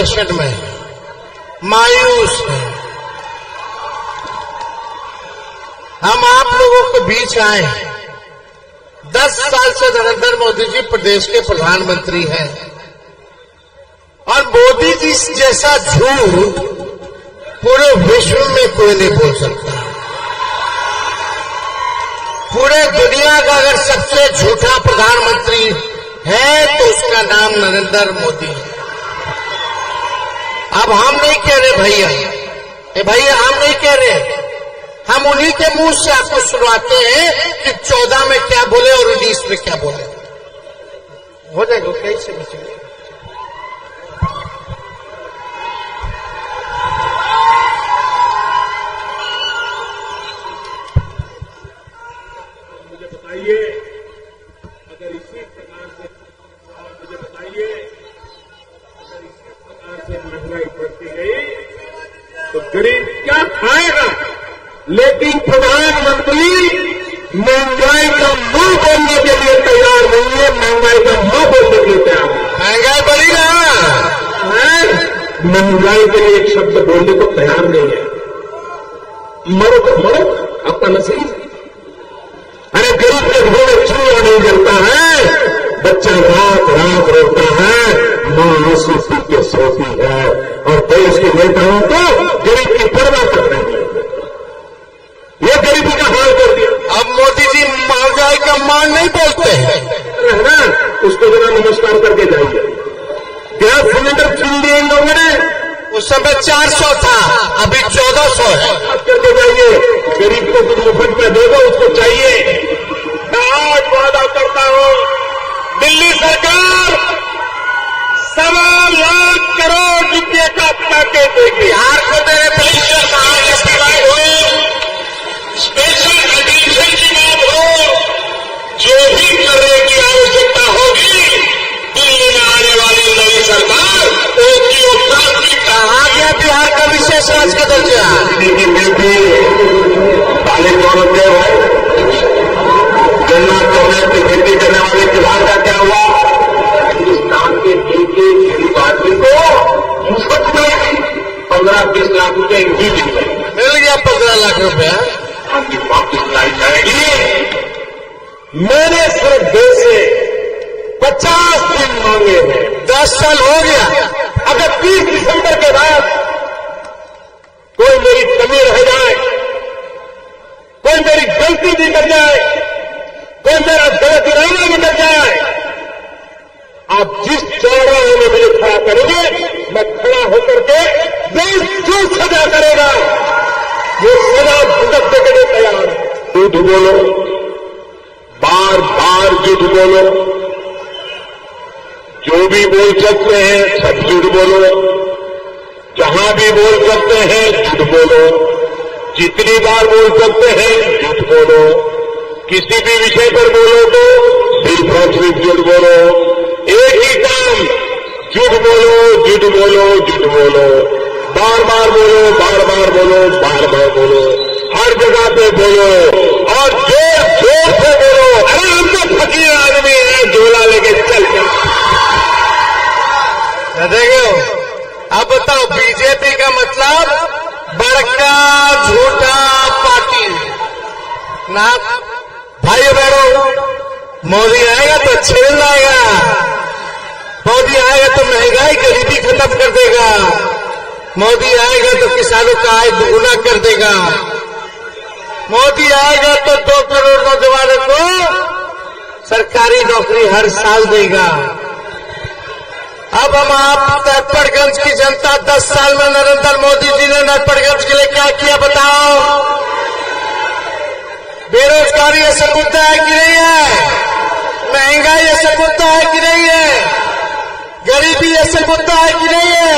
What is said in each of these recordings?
Depression में, मायूस है। हम आप लोगों के बीच आए हैं। 10 साल से नरेंद्र मोदी जी प्रदेश के प्रधानमंत्री हैं और मोदी जी जैसा झूठ पूरे विश्व में कोई नहीं बोल सकता। पूरे दुनिया का अगर सबसे झूठा प्रधानमंत्री है तो उसका नाम नरेंद्र मोदी है। अब हम नहीं कह रहे भैया, हम नहीं कह रहे, हम उन्हीं के मुंह से आपको सुनवाते हैं कि 14 में क्या बोले और 19 में क्या बोले। हो जाएगा कैसे बचेगा? मुझे बताइए, अगर इसी प्रकार से महंगाई बढ़ती गई तो गरीब क्या खाएगा? लेकिन प्रधानमंत्री महंगाई का मुंह बोलने के लिए तैयार नहीं है, महंगाई का मुंह बोलने के लिए तैयार है। महंगाई बढ़ी ना, महंगाई के लिए एक शब्द बोलने को तैयार नहीं है। मरो तो मरो, अपना नसीब। अरे गरीब के घर में चूल्हा नहीं जलता है, बच्चा रात रात रोता है, मां आंसू पी के सोती है और देश के नेताओं को गरीब की परवाह कर रही है। ये गरीबी का हाल कर दिया। अब मोदी जी महंगाई का मान नहीं बोलते हैं ना, उसको जरा नमस्कार करके जाइए। गैस सिलेंडर छीन लिए इन लोगों ने, उस समय 400 था, अभी 1400 है। करके जाइए, गरीब को कुछ मुफ्त में दे दो, उसको चाहिए। मैं आज वादा करता हूं, दिल्ली सरकार 1.25 लाख करोड़ रुपये का पैकेज देगी। बिहार को दे रहे पेंशन स्पेशल एडिशन की बात हो, जो भी करने की आवश्यकता होगी, दिल्ली में आने वाली नई सरकार उसकी प्राथमिकता। कहा गया बिहार का विशेष राज्य का दर्जा? काले कौन होते हैं? गन्ना करने की खेती करने वाले किसान का क्या हुआ? हिंदुस्तान के एक आदमी को मुफ्त में 15-20 लाख रुपए भी मिल गया। 15 लाख रुपया आपकी वापस लाई जाएगी। मैंने सिर्फ देश से 50 दिन मांगे हैं। 10 साल हो गया। अगर 30 दिसंबर के बाद कोई मेरी कमी रह जाए, कोई मेरी गलती निकल जाए, कोई मेरा गलत इरादा निकल जाए, आप जिस चौराहे में मुझे खड़ा करेंगे, मैं खड़ा होकर के देश जो सजा करेगा वो सजा भुगतने के लिए तैयार है। झूठ बोलो, बार बार झूठ बोलो, जो भी बोल सकते हैं सब झूठ बोलो, जहां भी बोल सकते हैं झूठ बोलो, जितनी बार बोल सकते हैं झूठ बोलो, किसी भी विषय पर बोलो तो सिर्फ और सिर्फ झूठ बोलो। एक ही काम, झूठ बोलो, झूठ बोलो, झूठ बोलो, बार बार बोलो, बार बार बोलो, बार बार बोलो, हर जगह पे बोलो और जोर जोर से बोलो। अरे हम तो फकीर आदमी है, झोला लेके चल देखो। अब बताओ, बीजेपी का मतलब बड़का झूठा पार्टी ना। भाई बहनों, मोदी आएगा तो अच्छे दिन लाएगा, मोदी आएगा तो महंगाई गरीबी खत्म कर देगा, मोदी आएगा तो किसानों का आय दुगुना कर देगा, मोदी आएगा तो 2 करोड़ नौजवानों को सरकारी नौकरी हर साल देगा। अब हम आप नटवरगंज की जनता 10 साल में नरेंद्र मोदी जी ने नटवरगंज के लिए क्या किया बताओ? बेरोजगारी ऐसा मुद्दा है कि नहीं है? महंगाई ऐसा मुद्दा है कि नहीं है? गरीबी ऐसा मुद्दा है कि नहीं है?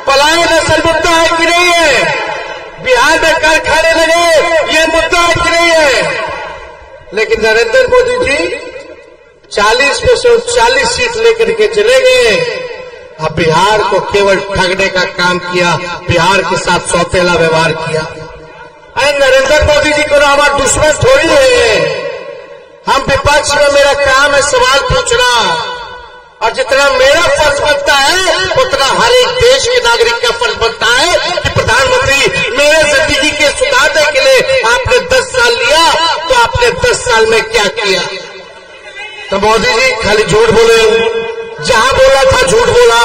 पलायन ऐसा मुद्दा है कि नहीं है? बिहार में कारखाने लगे, ये मुद्दा है कि नहीं है? लेकिन नरेंद्र मोदी जी 40 में से 40 सीट लेकर के चले गए। अब बिहार को केवल ठगने का काम किया, बिहार के साथ सौतेला व्यवहार किया। अरे नरेंद्र मोदी जी को हमारा दुश्मन थोड़ी है। हम विपक्ष में, मेरा काम है सवाल पूछना, और जितना मेरा फर्ज बनता है उतना हर एक मोदी जी खाली झूठ बोले, जहां बोला था झूठ बोला,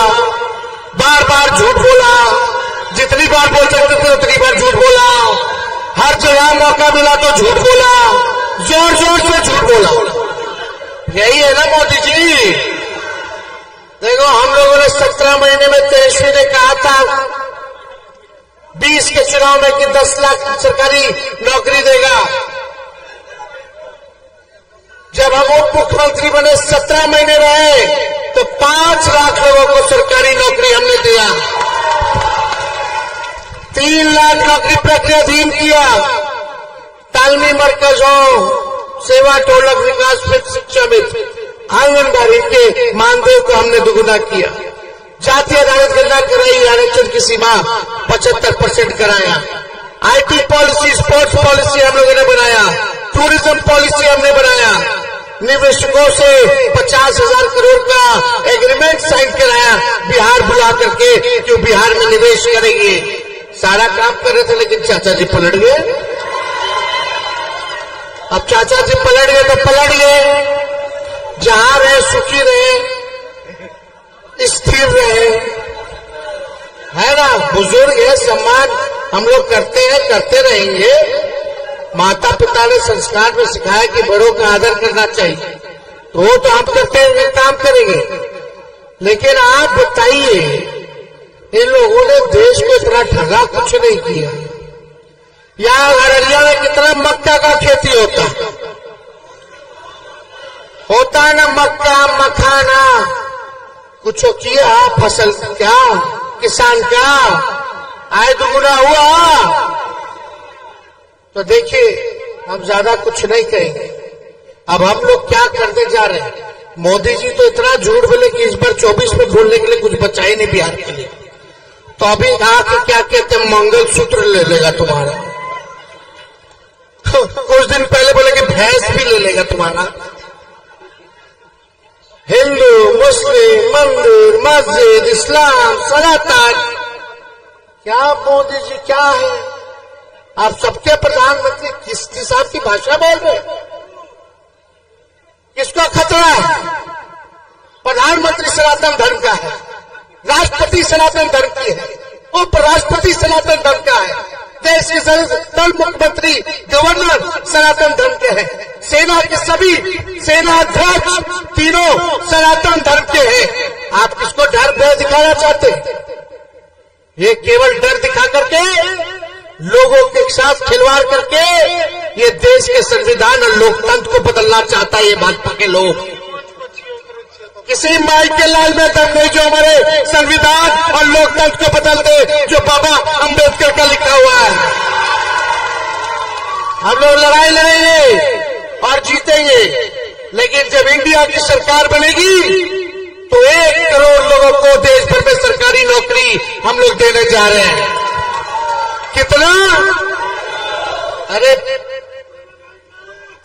बार बार झूठ बोला, जितनी बार बोल सकते थे उतनी बार झूठ बोला, हर जगह मौका मिला तो झूठ बोला, जोर जोर से झूठ बोला। यही है ना मोदी जी। देखो हम लोगों ने 17 महीने में तेजस्वी ने कहा था 20 के चुनाव में कि 10 लाख सरकारी नौकरी देगा। जब हम उप मुख्यमंत्री बने 17 महीने रहे तो 5 लाख लोगों को सरकारी नौकरी हमने दिया, 3 लाख नौकरी प्रक्रियाधीन किया, तालमी मरकजों, सेवा टोलक विकास मित्र, शिक्षा मित्र, आंगनबाड़ी के मानदेय को हमने दुगुना किया, जाति आधारित गणना कराई, आरक्षण की सीमा 75% कराया, आईटी पॉलिसी, स्पोर्ट्स पॉलिसी हम लोगों ने बनाया, टूरिज्म पॉलिसी हमने बनाया, निवेशकों से 50,000 करोड़ का एग्रीमेंट साइन कराया बिहार बुला करके, क्यों बिहार में निवेश करेंगे। सारा काम कर रहे थे लेकिन चाचा जी पलट गए। अब चाचा जी पलट गए तो पलट गए, जहां रहे सुखी रहे, स्थिर रहे, है ना। बुजुर्ग है, सम्मान हम लोग करते हैं, करते रहेंगे। माता पिता ने संस्कार में सिखाया कि बड़ों का आदर करना चाहिए, तो वो तो हम करते हुए काम करेंगे। लेकिन आप बताइए, इन लोगों ने देश को इतना ठगा कुछ नहीं किया। यहां अररिया में कितना मक्का का खेती होता है ना, मक्का मखाना, कुछ किया फसल क्या, किसान का आय दुगुना हुआ। तो देखिए हम ज्यादा कुछ नहीं कहेंगे। अब हम लोग क्या करते जा रहे हैं। मोदी जी तो इतना झूठ बोले कि इस बार 24 में बोलने के लिए कुछ बचा ही नहीं बिहार के लिए। तो अभी कहा कि क्या कहते हैं, मंगलसूत्र ले लेगा तुम्हारा। कुछ दिन पहले बोले कि भैंस भी ले लेगा तुम्हारा। हिंदू, मुस्लिम, मंदिर, मस्जिद, इस्लाम, सनातन, क्या मोदी जी क्या है। आप सबके प्रधानमंत्री किस हिसाब की भाषा बोल रहे, किसको खतरा है। प्रधानमंत्री सनातन धर्म का है, राष्ट्रपति सनातन धर्म की है, उपराष्ट्रपति सनातन धर्म का है, देश के दल मुख्यमंत्री गवर्नर सनातन धर्म के हैं, सेना के सभी सेनाध्यक्ष तीनों सनातन धर्म के हैं। आप किसको डर भय दिखाना चाहते हैं। ये केवल डर दिखा करके, लोगों के साथ खिलवाड़ करके ये देश के संविधान और लोकतंत्र को बदलना चाहता है ये भाजपा के लोग। किसी माई के लाल में दम नहीं जो हमारे संविधान और लोकतंत्र को बदल दे, जो बाबा अंबेडकर का लिखा हुआ है। हम लोग लड़ाई लड़ेंगे और जीतेंगे, लेकिन जब इंडिया की सरकार बनेगी तो 1 करोड़ लोगों को देश भर में सरकारी नौकरी हम लोग देने जा रहे हैं। कितना? अरे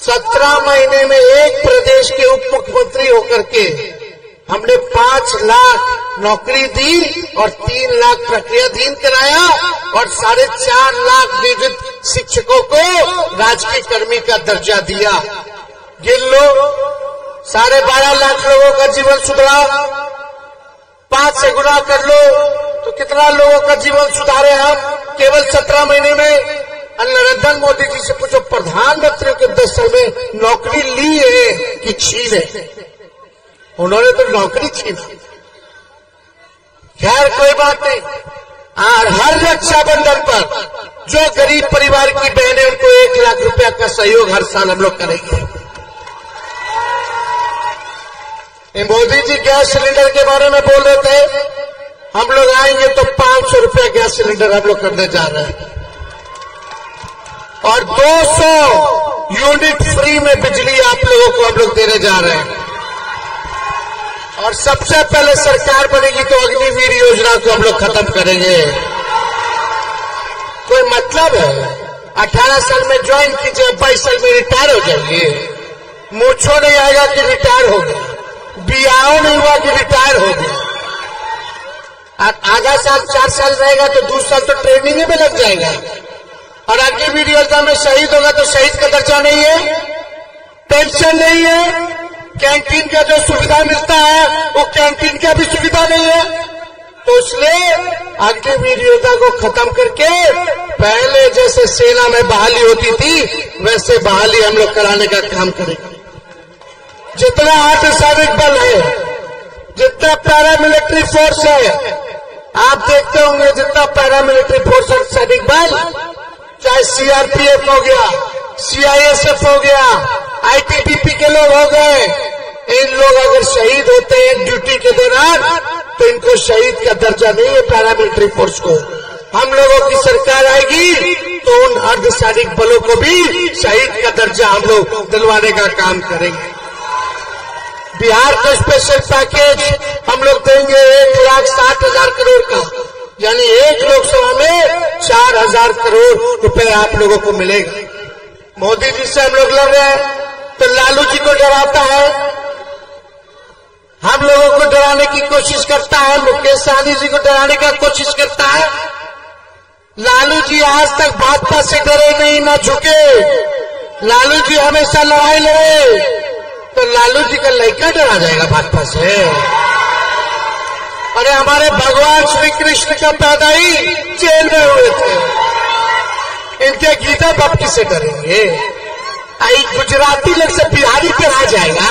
17 महीने में एक प्रदेश के उप मुख्यमंत्री होकर के हमने 5 लाख नौकरी दी और 3 लाख प्रक्रियाधीन कराया और 4.5 लाख नियोजित शिक्षकों को राजकीय कर्मी का दर्जा दिया। गिन लो, 12.5 लाख लोगों का जीवन सुधरा। 5 से गुणा कर लो तो कितना लोगों का जीवन सुधारे हम केवल 17 महीने में। नरेंद्र मोदी जी से पूछो, प्रधानमंत्री के 10 साल में नौकरी ली है कि छीन है। उन्होंने तो नौकरी छीनी। खैर कोई बात नहीं। और हर रक्षाबंधन पर जो गरीब परिवार की बहन है उनको 1 लाख रुपया का सहयोग हर साल हम लोग करेंगे। मोदी जी गैस सिलेंडर के बारे में बोल रहे थे, हम लोग आएंगे तो 500 रुपया गैस सिलेंडर हम लोग करने जा रहे हैं और 200 यूनिट फ्री में बिजली आप लोगों को हम लोग देने जा रहे हैं। और सबसे पहले सरकार बनेगी तो अग्निवीर योजना को हम लोग खत्म करेंगे। कोई मतलब है? 18 साल में ज्वाइन कीजिए, 22 साल में रिटायर हो जाएंगे। मूछो नहीं आएगा कि रिटायर हो गया, बियाह नहीं हुआ कि रिटायर हो गया। आधा साल 4 साल रहेगा तो 2 साल तो ट्रेनिंग में लग जाएगा। और अग्निवीर योजना में शहीद होगा तो शहीद का दर्जा नहीं है, पेंशन नहीं है, कैंटीन का जो सुविधा मिलता है वो कैंटीन का भी सुविधा नहीं है। तो इसलिए अग्निवीर योजना को खत्म करके पहले जैसे सेना में बहाली होती थी वैसे बहाली हम लोग कराने का काम करेंगे। जितना अर्धसैनिक बल है, जितना पैरामिलिट्री फोर्स है, आप देखते होंगे जितना पैरामिलिट्री फोर्स है सैनिक बल, चाहे सीआरपीएफ हो गया, सीआईएसएफ हो गया, आईटीबीपी के लोग हो गए, इन लोग अगर शहीद होते हैं ड्यूटी के दौरान तो इनको शहीद का दर्जा नहीं है पैरामिलिट्री फोर्स को। हम लोगों की सरकार आएगी तो उन अर्धसैनिक बलों को भी शहीद का दर्जा हम लोग दिलवाने का काम करेंगे। बिहार को स्पेशल पैकेज हम लोग देंगे 1,60,000 करोड़ का, यानी एक लोकसभा में 4,000 करोड़ रुपए आप लोगों को मिलेगा। मोदी जी से हम लोग लड़ रहे हैं तो लालू जी को डराता है, हम लोगों को डराने की कोशिश करता है, मुकेश सहनी जी को डराने का कोशिश करता है। लालू जी आज तक भाजपा से डरे नहीं, ना झुके। लालू जी हमेशा लड़ाई लड़े, तो लालू जी का लड़का डरा जाएगा भाजपा से? अरे हमारे भगवान श्री कृष्ण का पैदा ही जेल में हुए थे, इनके गीता बप्पी से डरेंगे? आई गुजराती लोग से बिहारी डरा जाएगा?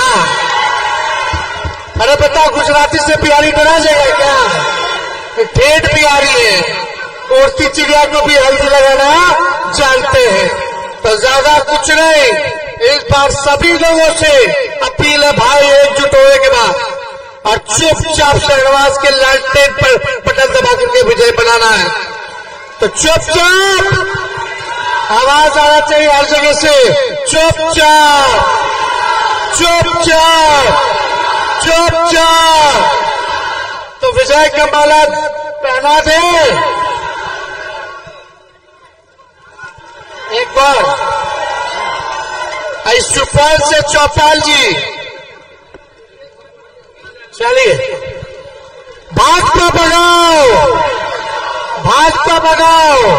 अरे बताओ, गुजराती से बिहारी डरा जाएगा क्या? ठेठ बिहारी है, उड़ती चिड़िया को भी हल्दी लगाना जानते हैं। तो ज्यादा कुछ नहीं, इस बार सभी लोगों से अपील है भाई, एकजुट होने के बाद और चुपचाप शहनवाज के लालटेन पर बटन दबा करके विजय बनाना है। तो चुपचाप आवाज आना चाहिए हर जगह से, चुपचाप चुपचाप चुपचाप। तो विजय का माला पहना दे एक बार। सुपौल से चौपाल जी, चलिए भाजपा भगाओ, भाजपा भगाओ।